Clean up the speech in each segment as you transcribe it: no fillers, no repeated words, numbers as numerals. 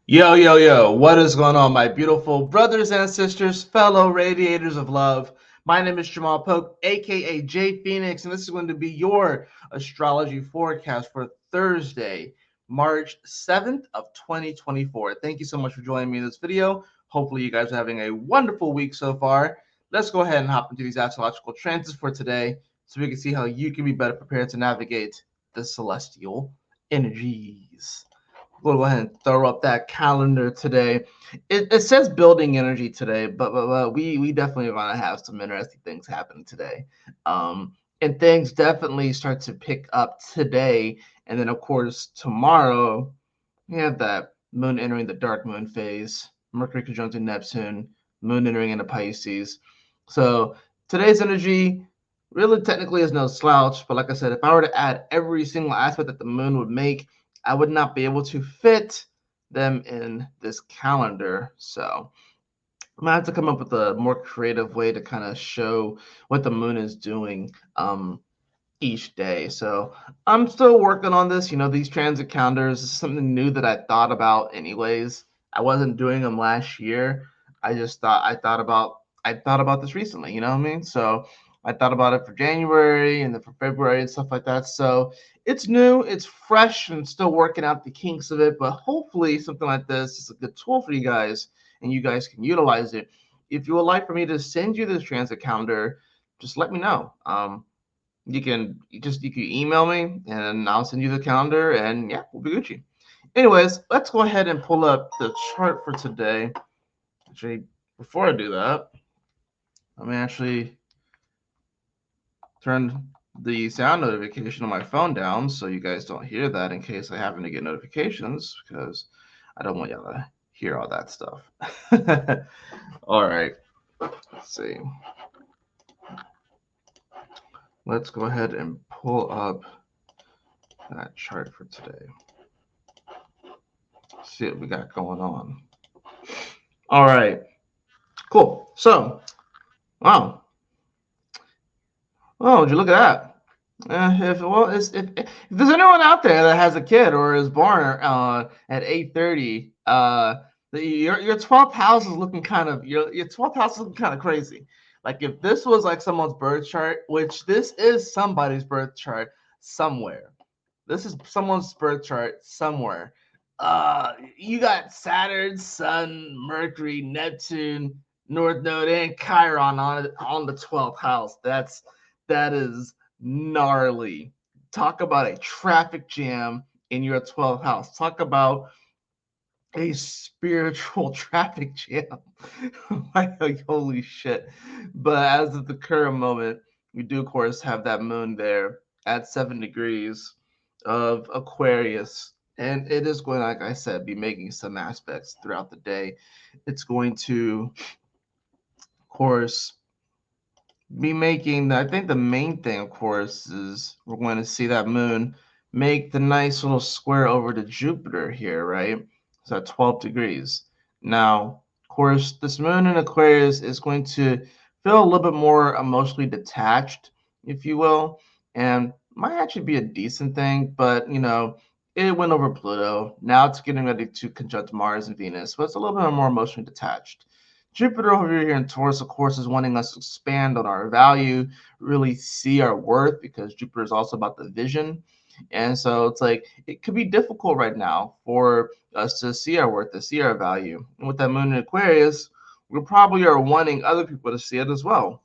Yo, yo, yo, what is going on, my beautiful brothers and sisters, fellow radiators of love? My name is Jamal Pope, aka J Phoenix, and this is going to be your astrology forecast for Thursday, March 7th of 2024. Thank you so much for joining me in this video. Hopefully, you guys are having a wonderful week so far. Let's go ahead and hop into these astrological transits for today so we can see how you can be better prepared to navigate the celestial energies. We'll go ahead and throw up that calendar today. It says building energy today, but we definitely are gonna have some interesting things happen today. And things definitely start to pick up today, and then of course tomorrow we have that moon entering the dark moon phase, Mercury conjuncting Neptune, moon entering into Pisces. So today's energy really technically is no slouch, but like I said, if I were to add every single aspect that the moon would make, I would not be able to fit them in this calendar. So I'm gonna have to come up with a more creative way to kind of show what the moon is doing each day. So I'm still working on this. These transit calendars is something new that I thought about anyways. I wasn't doing them last year. I thought about this recently, you know what I mean? So I thought about it for January and then for February and stuff like that. So it's new, it's fresh, and still working out the kinks of it. But hopefully something like this is a good tool for you guys and you guys can utilize it. If you would like for me to send you this transit calendar, just let me know. You can email me and I'll send you the calendar, and yeah, we'll be Gucci. Anyways, let's go ahead and pull up the chart for today. Actually, before I do that, let me actually turn the sound notification on my phone down so you guys don't hear that in case I happen to get notifications, because I don't want y'all to hear all that stuff. All right, let's see. Let's go ahead and pull up that chart for today. See what we got going on. All right, cool. So, wow. Oh, would you look at that? If there's anyone out there that has a kid or is born at 8:30, your 12th house is looking kind of your 12th house is looking kind of crazy. Like if this was like someone's birth chart, which this is somebody's birth chart somewhere. This is someone's birth chart somewhere. You got Saturn, Sun, Mercury, Neptune, North Node, and Chiron on the 12th house. That is gnarly. Talk about a traffic jam in your 12th house. Talk about a spiritual traffic jam. Like, holy shit. But as of the current moment, we do, of course, have that moon there at 7 degrees of Aquarius. And it is going, like I said, be making some aspects throughout the day. It's going to, of course, be making, I think the main thing, of course, is we're going to see that moon make the nice little square over to Jupiter here, right? So at 12 degrees. Now, of course, this moon in Aquarius is going to feel a little bit more emotionally detached, if you will, and might actually be a decent thing, but it went over Pluto. Now it's getting ready to conjunct Mars and Venus, but it's a little bit more emotionally detached. Jupiter over here in Taurus, of course, is wanting us to expand on our value, really see our worth, because Jupiter is also about the vision. And so it's like it could be difficult right now for us to see our worth, to see our value. And with that moon in Aquarius, we probably are wanting other people to see it as well.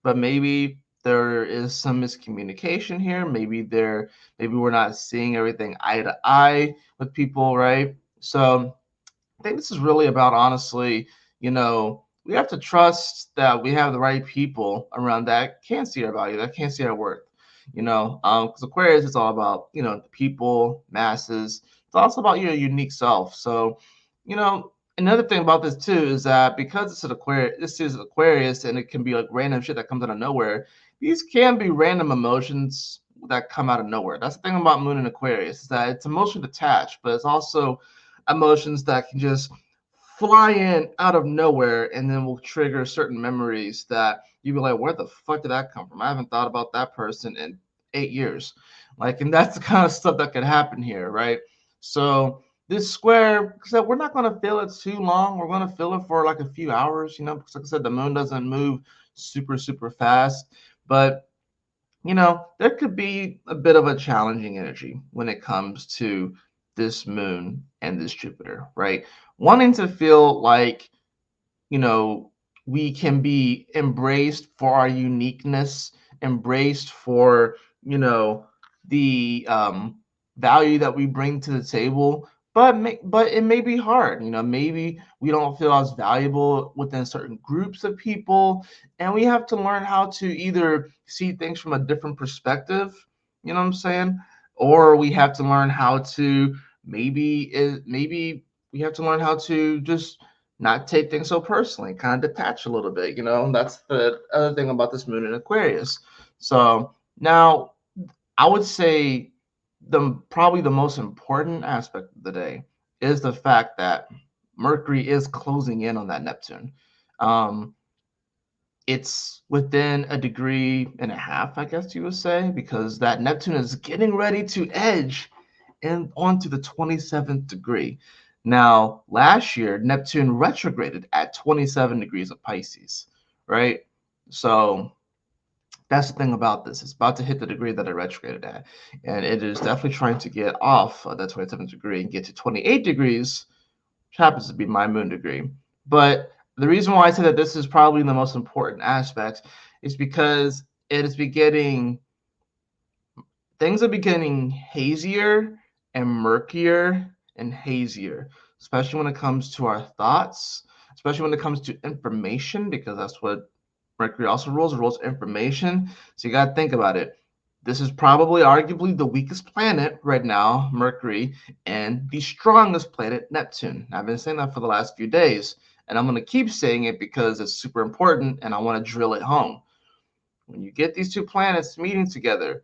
But maybe there is some miscommunication here. Maybe we're not seeing everything eye to eye with people, right? So I think this is really about, honestly, we have to trust that we have the right people around that can see our value, that can see our worth. Because Aquarius is all about, the people, masses. It's also about your unique self. So, another thing about this too is that because this is Aquarius, and it can be like random shit that comes out of nowhere. These can be random emotions that come out of nowhere. That's the thing about Moon in Aquarius, is that it's emotionally detached, but it's also emotions that can just fly in out of nowhere and then will trigger certain memories that you'd be like, where the fuck did that come from? I haven't thought about that person in 8 years. And that's the kind of stuff that could happen here, right? So this square, so we're not going to feel it too long. We're going to feel it for like a few hours, because like I said, the moon doesn't move super fast. But there could be a bit of a challenging energy when it comes to this moon and this Jupiter, right? Wanting to feel like, you know, we can be embraced for our uniqueness, embraced for, the value that we bring to the table. But it may be hard. Maybe we don't feel as valuable within certain groups of people, and we have to learn how to either see things from a different perspective. You know what I'm saying? Or we have to learn how to maybe we have to learn how to just not take things so personally, kind of detach a little bit. That's the other thing about this moon in Aquarius. So now I would say probably the most important aspect of the day is the fact that Mercury is closing in on that Neptune. Um, it's within a degree and a half, I guess you would say, because that Neptune is getting ready to edge and onto the 27th degree. Now, last year, Neptune retrograded at 27 degrees of Pisces, right? So that's the thing about this. It's about to hit the degree that it retrograded at. And it is definitely trying to get off of that 27th degree and get to 28 degrees, which happens to be my moon degree. But the reason why I say that this is probably the most important aspect is because it is beginning things are becoming hazier and murkier and hazier, especially when it comes to our thoughts, especially when it comes to information, because that's what Mercury also rules. It rules information. So you got to think about it. This is probably arguably the weakest planet right now, Mercury, and the strongest planet, Neptune. I've been saying that for the last few days, and I'm going to keep saying it because it's super important and I want to drill it home. When you get these two planets meeting together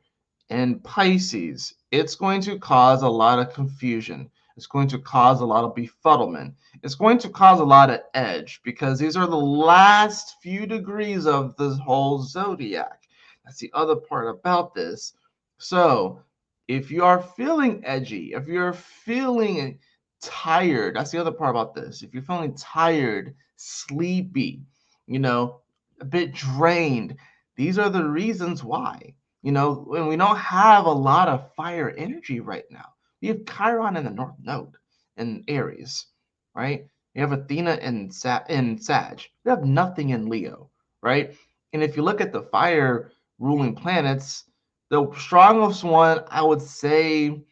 in Pisces, it's going to cause a lot of confusion. It's going to cause a lot of befuddlement. It's going to cause a lot of edge because these are the last few degrees of the whole zodiac. That's the other part about this. So, if you are feeling edgy, if you're feeling tired, that's the other part about this. If you're feeling tired, sleepy, you know, a bit drained, these are the reasons why. When we don't have a lot of fire energy right now. We have Chiron in the North Node in Aries, right? We have Athena in Sag. We have nothing in Leo, right? And if you look at the fire ruling planets, the strongest one I would say is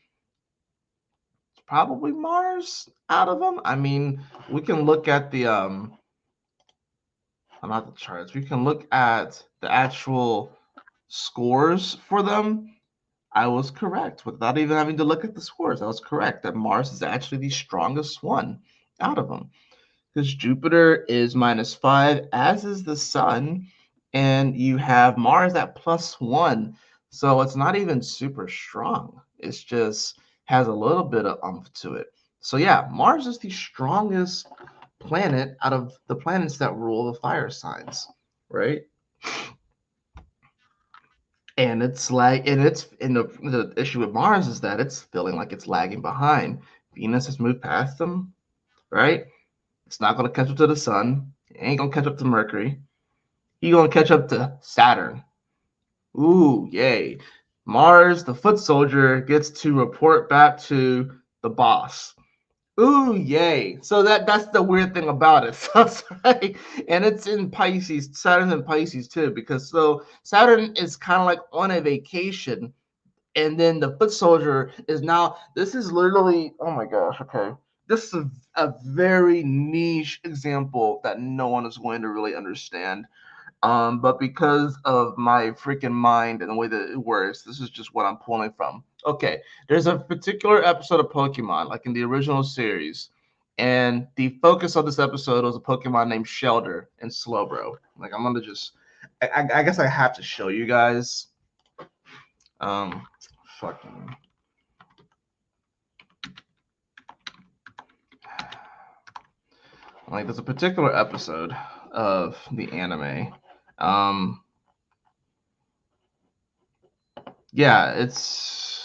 probably Mars out of them. I mean, we can look at the not the charts. We can look at the actual scores for them. I was correct without even having to look at the scores. I was correct that Mars is actually the strongest one out of them because Jupiter is -5, as is the Sun, and you have Mars at +1. So it's not even super strong. It's just has a little bit of umph to it. So yeah, Mars is the strongest planet out of the planets that rule the fire signs, right? And the issue with Mars is that it's feeling like it's lagging behind. Venus has moved past them, right? It's not going to catch up to the sun. It ain't going to catch up to Mercury. He's going to catch up to Saturn. Ooh, yay. Mars, the foot soldier, gets to report back to the boss. Ooh, yay. So that's the weird thing about it. So it's like, and it's in Pisces. Saturn's in Pisces too, because so Saturn is kind of like on a vacation, and then the foot soldier is now. This is literally, oh my gosh, okay. This is a very niche example that no one is going to really understand. But because of my freaking mind and the way that it works, this is just what I'm pulling from. Okay, there's a particular episode of Pokemon, like in the original series, and the focus of this episode was a Pokemon named Shelder and Slowbro. Like I'm gonna just, I guess I have to show you guys. Fucking. Like there's a particular episode of the anime. Um, yeah, it's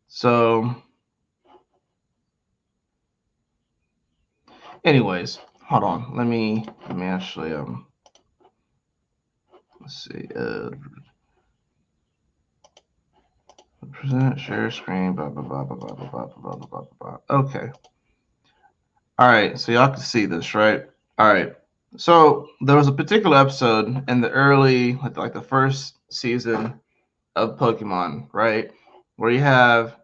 So, anyways, hold on. Let me actually let's see. Present, share screen, blah blah blah blah blah blah blah blah blah blah blah. Okay. All right. So y'all can see this, right? All right. So there was a particular episode in the early, like the first season of Pokemon, right? Where you have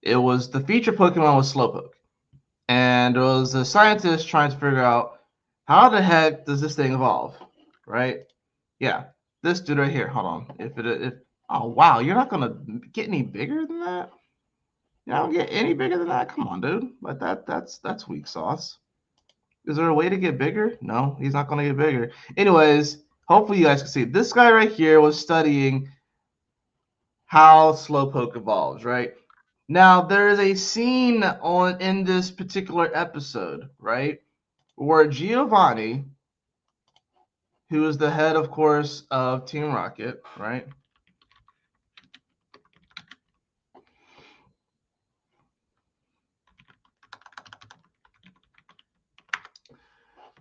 it was the feature Pokemon was Slowpoke, and it was a scientist trying to figure out how the heck does this thing evolve, right? Yeah, this dude right here. Hold on. If oh wow, you're not gonna get any bigger than that. You don't get any bigger than that. Come on, dude. But that's weak sauce. Is there a way to get bigger? No, he's not gonna get bigger. Anyways, hopefully you guys can see. This guy right here was studying how Slowpoke evolves, right? Now there is a scene on in this particular episode, right, where Giovanni, who is the head, of course, of Team Rocket, right?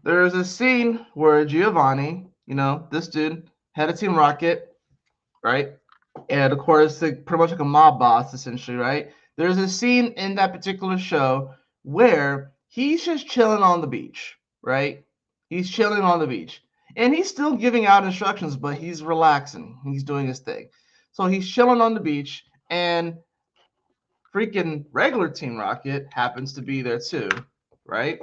There's a scene where Giovanni, this dude, head of Team Rocket, right? And of course, pretty much like a mob boss, essentially, right? There's a scene in that particular show where he's just chilling on the beach, right? He's chilling on the beach. And he's still giving out instructions, but he's relaxing. He's doing his thing. So he's chilling on the beach, and freaking regular Team Rocket happens to be there too, right?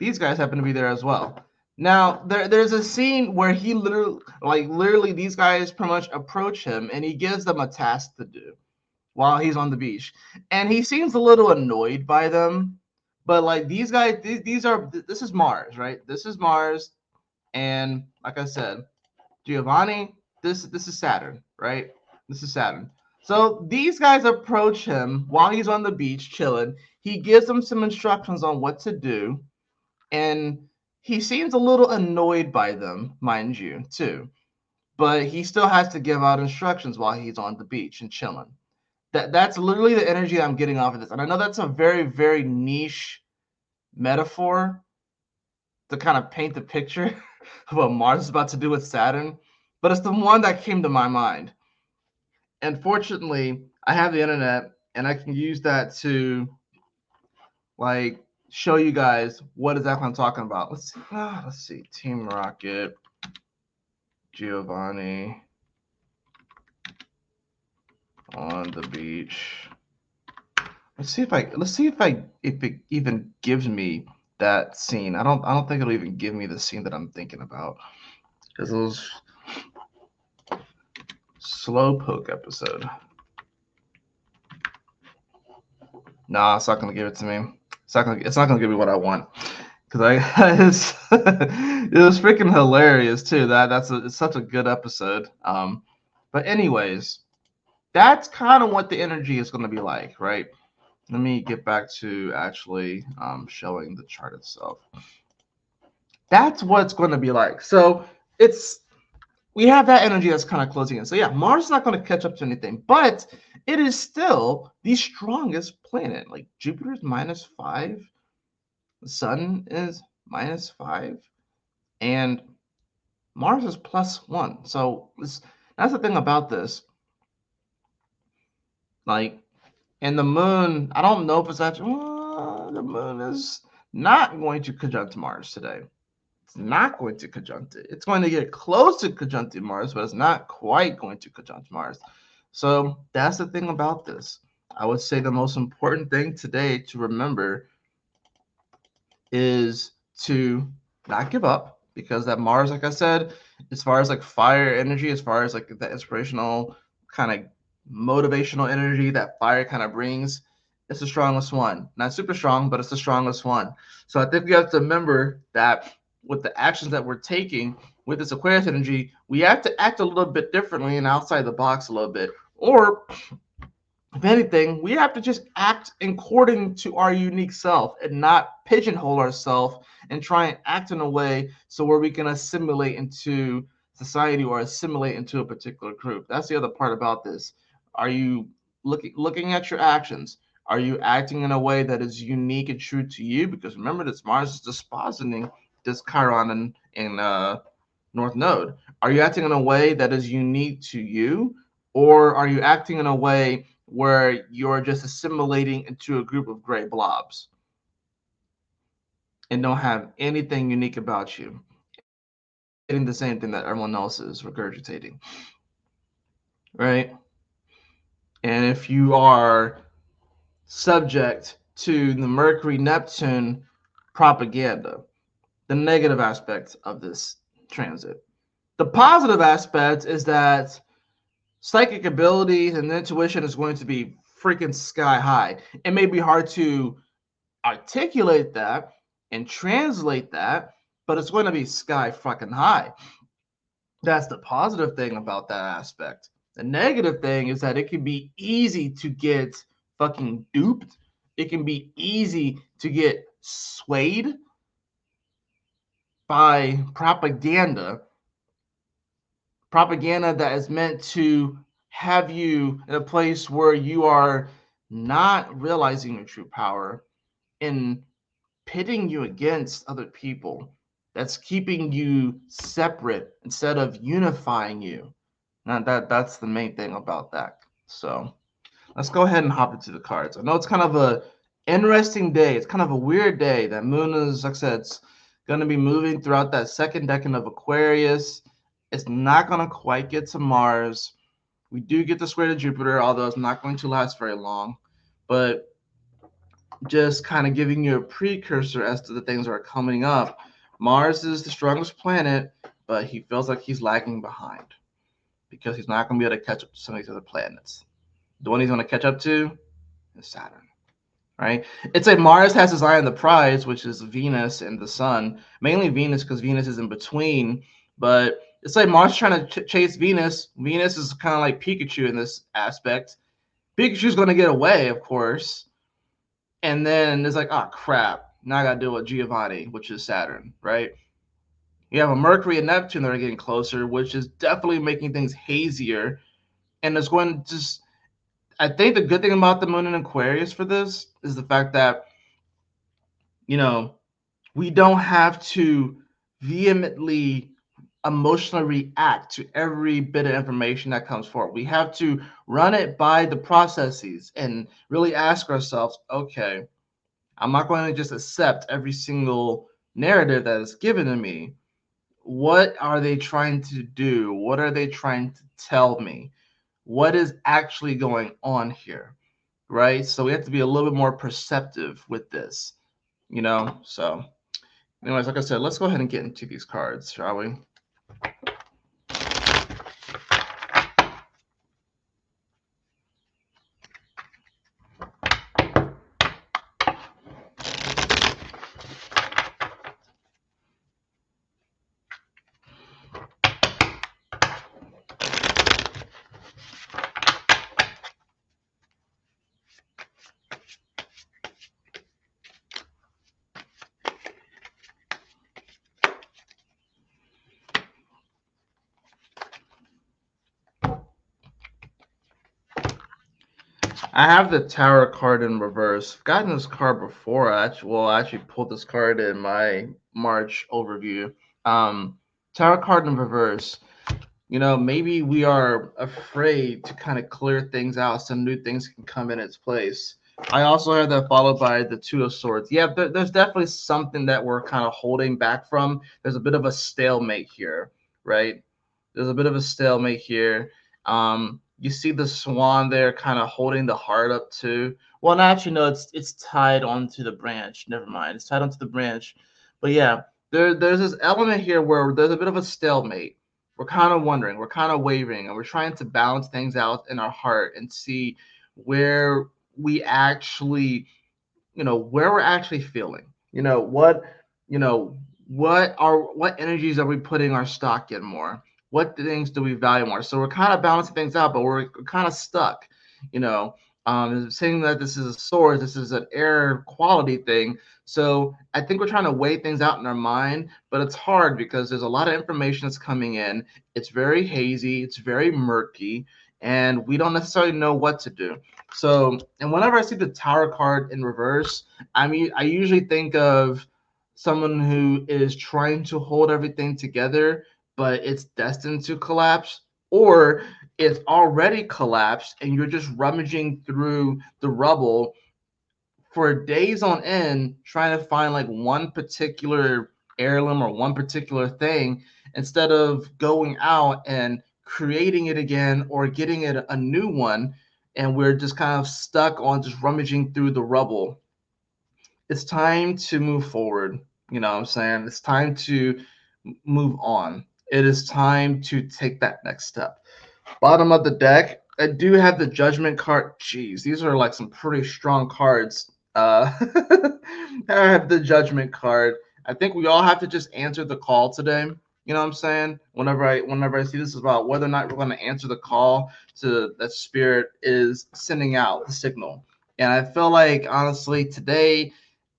These guys happen to be there as well. Now, there's a scene where he literally, these guys pretty much approach him, and he gives them a task to do while he's on the beach. And he seems a little annoyed by them. But like these guys, this is Mars, right? This is Mars, and like I said, Giovanni, this is Saturn, right? This is Saturn. So these guys approach him while he's on the beach chilling. He gives them some instructions on what to do, and he seems a little annoyed by them, mind you, too. But he still has to give out instructions while he's on the beach and chilling. That's literally the energy I'm getting off of this. And I know that's a very, very niche metaphor to kind of paint the picture of what Mars is about to do with Saturn, but it's the one that came to my mind. And fortunately, I have the internet, and I can use that to like show you guys what exactly I'm talking about. Let's see. Team Rocket, Giovanni on the beach. Let's see if it even gives me that scene. I don't think it'll even give me the scene that I'm thinking about, because it was Slowpoke episode. Nah, it's not gonna give it to me. It's not gonna give me what I want, because it was freaking hilarious too. It's such a good episode. But anyways, that's kind of what the energy is gonna be like, right? Let me get back to actually showing the chart itself. That's what it's going to be like. So we have that energy that's kind of closing in. So yeah, Mars is not going to catch up to anything, but it is still the strongest planet. Like Jupiter's -5, the Sun is -5, and Mars is +1. So that's the thing about this. Like, and the Moon, I don't know if it's actually the Moon is not going to conjunct Mars today. It's not going to conjunct it. It's going to get close to conjuncting Mars, but it's not quite going to conjunct Mars. So that's the thing about this. I would say the most important thing today to remember is to not give up, because that Mars, like I said, as far as like fire energy, as far as like the inspirational kind of motivational energy that fire kind of brings, it's the strongest one. Not super strong, but it's the strongest one. So I think we have to remember that with the actions that we're taking with this Aquarius energy, we have to act a little bit differently and outside the box a little bit. Or if anything, we have to just act according to our unique self and not pigeonhole ourselves and try and act in a way so where we can assimilate into society or assimilate into a particular group. That's the other part about this. Are you looking at your actions? Are you acting in a way that is unique and true to you? Because remember, this Mars is dispositing this Chiron in North Node. Are you acting in a way that is unique to you, or are you acting in a way where you're just assimilating into a group of gray blobs and don't have anything unique about you, getting the same thing that everyone else is regurgitating, right? And if you are subject to the Mercury Neptune propaganda, the negative aspects of this transit. The positive aspect is that psychic abilities and intuition is going to be freaking sky high. It may be hard to articulate that and translate that, but it's going to be sky fucking high. That's the positive thing about that aspect. The negative thing is that it can be easy to get fucking duped. It can be easy to get swayed by propaganda that is meant to have you in a place where you are not realizing your true power and pitting you against other people. That's keeping you separate instead of unifying you. Now that's the main thing about that. So let's go ahead and hop into the cards. I know it's kind of a interesting day. It's kind of a weird day. That moon is, like I said, it's going to be moving throughout that second decan of Aquarius. It's not going to quite get to Mars. We do get the square to Jupiter, although it's not going to last very long. But just kind of giving you a precursor as to the things that are coming up. Mars is the strongest planet, but he feels like he's lagging behind because he's not going to be able to catch up to some of these other planets. The one he's going to catch up to is Saturn, right? It's like Mars has his eye on the prize, which is Venus and the Sun. Mainly Venus because Venus is in between, but it's like Mars trying to chase Venus. Venus is kind of like Pikachu in this aspect. Pikachu's going to get away, of course. And then it's like, oh, crap. Now I got to deal with Giovanni, which is Saturn, right? You have a Mercury and Neptune that are getting closer, which is definitely making things hazier. And it's going to just, I think the good thing about the moon in Aquarius for this is the fact that, you know, we don't have to vehemently emotionally react to every bit of information that comes forward. We have to run it by the processes and really ask ourselves, okay, I'm not going to just accept every single narrative that is given to me. What are they trying to do? What are they trying to tell me? What is actually going on here? Right? So we have to be a little bit more perceptive with this, you know? So, anyways, like I said, let's go ahead and get into these cards, shall we? I have the Tower card in reverse. I've gotten this card before. I actually pulled this card in my March overview. Tower card in reverse. You know, maybe we are afraid to kind of clear things out so new things can come in its place. I also have that followed by the Two of Swords. Yeah, there's definitely something that we're kind of holding back from. There's a bit of a stalemate here, right? There's a bit of a stalemate here. You see the swan there kind of holding the heart up too. Well, actually, no, it's tied onto the branch. Never mind. It's tied onto the branch. But yeah, there's this element here where there's a bit of a stalemate. We're kind of wondering, we're kind of wavering, and we're trying to balance things out in our heart and see where we actually, where we're actually feeling. What energies are we putting our stock in more? What things do we value more? So we're kind of balancing things out, but we're kind of stuck, you know. saying that this is a source, this is an air quality thing. So I think we're trying to weigh things out in our mind, but it's hard because there's a lot of information that's coming in. It's very hazy, it's very murky, and we don't necessarily know what to do. So, and whenever I see the Tower card in reverse, I usually think of someone who is trying to hold everything together, but it's destined to collapse, or it's already collapsed and you're just rummaging through the rubble for days on end trying to find like one particular heirloom or one particular thing instead of going out and creating it again or getting it a new one, and we're just kind of stuck on just rummaging through the rubble. It's time to move forward. You know what I'm saying? It's time to move on. It is time to take that next step. Bottom of the deck, I do have the Judgment card. Jeez, these are like some pretty strong cards. I have the Judgment card. I think we all have to just answer the call today. You know what I'm saying? Whenever I see this is about whether or not we're going to answer the call to that Spirit is sending out the signal. And I feel like honestly today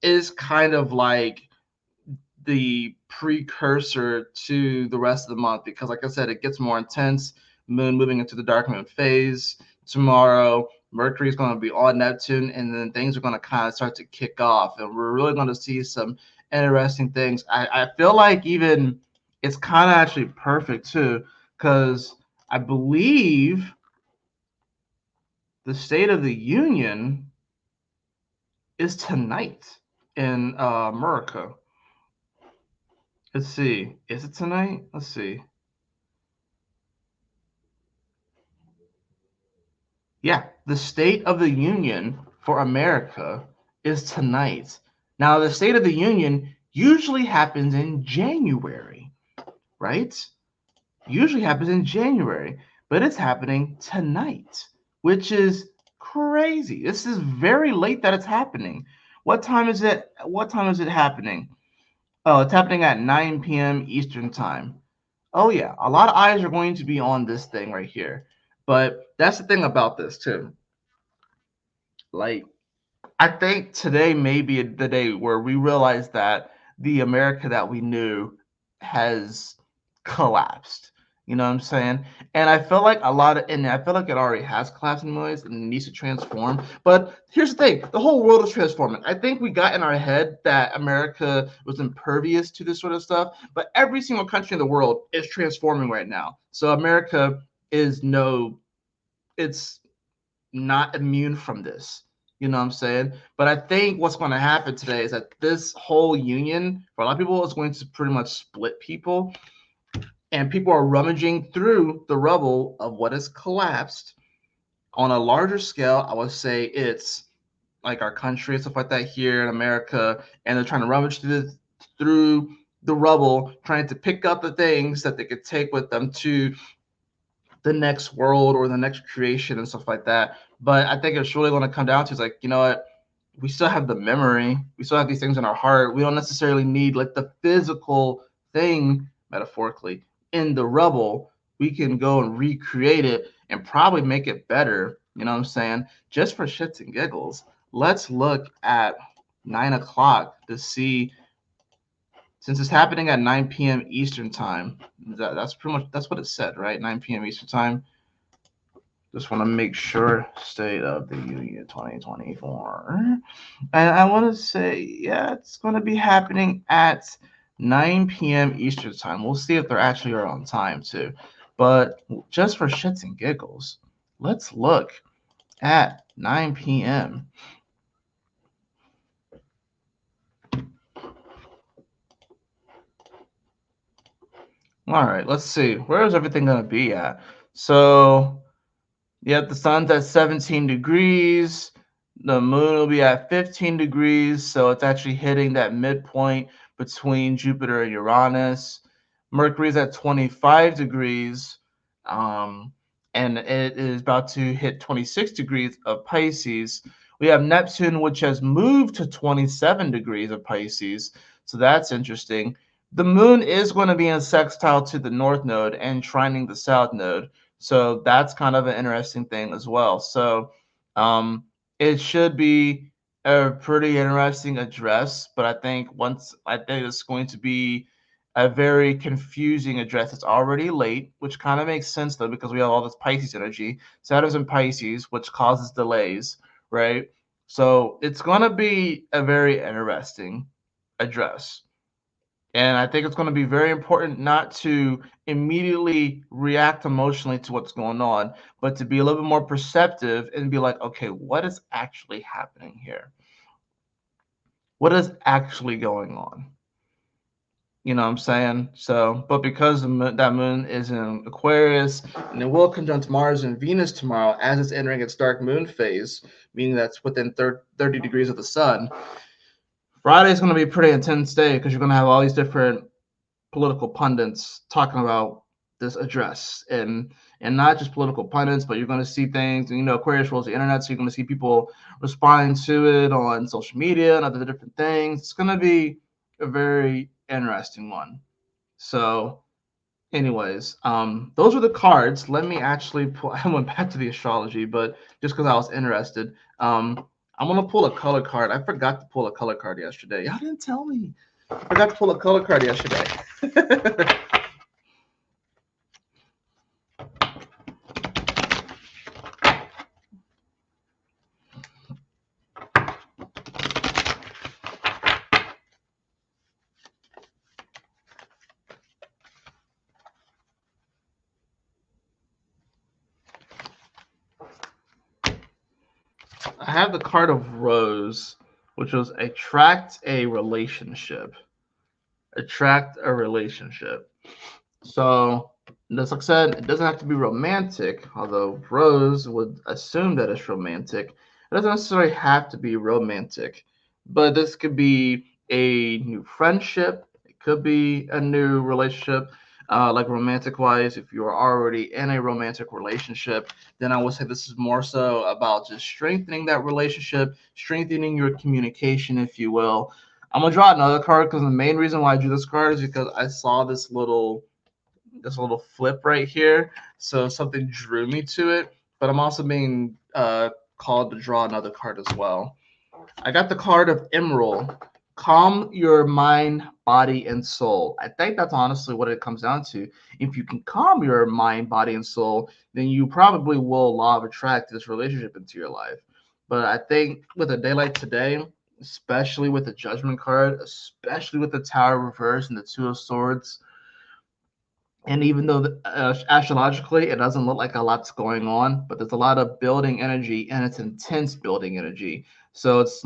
is kind of like the precursor to the rest of the month because, like I said, it gets more intense. Moon moving into the dark moon phase. Tomorrow, Mercury is going to be on Neptune, and then things are going to kind of start to kick off, and we're really going to see some interesting things. I feel like even it's kind of actually perfect too because I believe the State of the Union is tonight in America. Let's see. Is it tonight? Let's see. Yeah, the State of the Union for America is tonight. Now, the State of the Union usually happens in January, right? Usually happens in January, but it's happening tonight, which is crazy. This is very late that it's happening. What time is it? What time is it happening? Oh, it's happening at 9 p.m. Eastern Time. Oh yeah, a lot of eyes are going to be on this thing right here. But that's the thing about this too. Like, I think today may be the day where we realize that the America that we knew has collapsed. You know what I'm saying? And I feel like and I feel like it already has collapsed in ways and needs to transform. But here's the thing: the whole world is transforming. I think we got in our head that America was impervious to this sort of stuff, but every single country in the world is transforming right now. So America is it's not immune from this. You know what I'm saying? But I think what's going to happen today is that this whole union, for a lot of people, is going to pretty much split people. And people are rummaging through the rubble of what has collapsed. On a larger scale, I would say it's like our country and stuff like that here in America. And they're trying to rummage through the rubble, trying to pick up the things that they could take with them to the next world or the next creation and stuff like that. But I think it's really going to come down to is like, you know what? We still have the memory. We still have these things in our heart. We don't necessarily need like the physical thing, metaphorically, in the rubble. We can go and recreate it and probably make it better. You know what I'm saying? Just for shits and giggles, let's look at 9 o'clock to see, since it's happening at 9 p.m. Eastern time. That's pretty much that's what it said, right? 9 p.m. Eastern time. Just want to make sure. State of the Union 2024. And I want to say, yeah, it's going to be happening at 9 p.m. Eastern time. We'll see if they're actually are on time too. But just for shits and giggles, let's look at 9 p.m. All right, let's see. Where is everything going to be at? So, yep, the sun's at 17 degrees. The moon will be at 15 degrees. So it's actually hitting that midpoint between Jupiter and Uranus. Mercury's at 25 degrees. And it is about to hit 26 degrees of Pisces. We have Neptune, which has moved to 27 degrees of Pisces. So that's interesting. The moon is going to be in sextile to the north node and trining the south node. So that's kind of an interesting thing as well. So It should be a pretty interesting address, but I think it's going to be a very confusing address. It's already late, which kind of makes sense though because we have all this Pisces energy. Saturn's in Pisces, which causes delays, right? So it's gonna be a very interesting address. And I think it's going to be very important not to immediately react emotionally to what's going on, but to be a little bit more perceptive and be like, okay, what is actually happening here? What is actually going on? You know what I'm saying? So, but because that moon is in Aquarius and it will conjunct Mars and Venus tomorrow as it's entering its dark moon phase, meaning that's within 30 degrees of the sun, Friday is going to be a pretty intense day because you're going to have all these different political pundits talking about this address and not just political pundits, but you're going to see things. And, Aquarius rules the internet, so you're going to see people responding to it on social media and other different things. It's going to be a very interesting one. So, anyways, those are the cards. Let me actually pull. I went back to the astrology, but just because I was interested, I'm gonna pull a color card. I forgot to pull a color card yesterday. Y'all didn't tell me. I forgot to pull a color card yesterday. I have the card of Rose, which was attract a relationship. Attract a relationship. So, just like I said, it doesn't have to be romantic, although Rose would assume that it's romantic. It doesn't necessarily have to be romantic, but this could be a new friendship. It could be a new relationship, like romantic wise. If you are already in a romantic relationship, then I would say this is more so about just strengthening that relationship, strengthening your communication, if you will. I'm gonna draw another card because the main reason why I drew this card is because I saw this little flip right here. So something drew me to it, but I'm also being called to draw another card as well. I got the card of Emerald. Calm your mind, body, and soul. I think that's honestly what it comes down to. If you can calm your mind, body, and soul, then you probably will law of attract this relationship into your life. But I think with a day like today, especially with the Judgment card, especially with the Tower reverse and the Two of Swords, and even though astrologically it doesn't look like a lot's going on, but there's a lot of building energy and it's intense building energy. So it's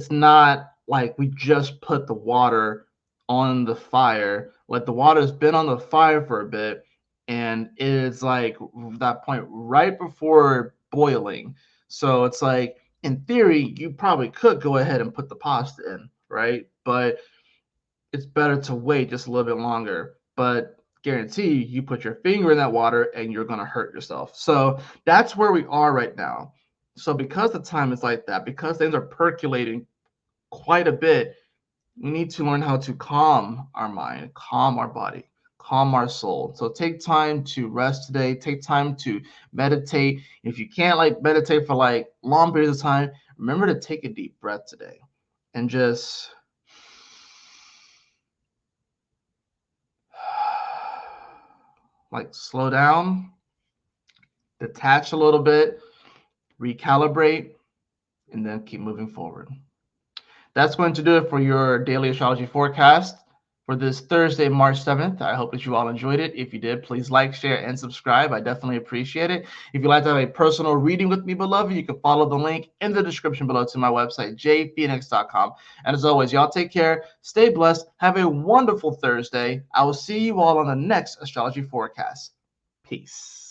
not like we just put the water on the fire. Like the water's been on the fire for a bit and it is like that point right before boiling. So it's like in theory, you probably could go ahead and put the pasta in, right? But it's better to wait just a little bit longer. But guarantee you put your finger in that water and you're going to hurt yourself. So that's where we are right now. So because the time is like that, because things are percolating quite a bit, we need to learn how to calm our mind, calm our body, calm our soul. So take time to rest today, take time to meditate. If you can't like meditate for like long periods of time, remember to take a deep breath today and just like slow down, detach a little bit, recalibrate, and then keep moving forward. That's going to do it for your daily astrology forecast for this Thursday, March 7th. I hope that you all enjoyed it. If you did, please like, share, and subscribe. I definitely appreciate it. If you'd like to have a personal reading with me, beloved, you can follow the link in the description below to my website, jphoenix.com. And as always, y'all take care, stay blessed, have a wonderful Thursday. I will see you all on the next astrology forecast. Peace.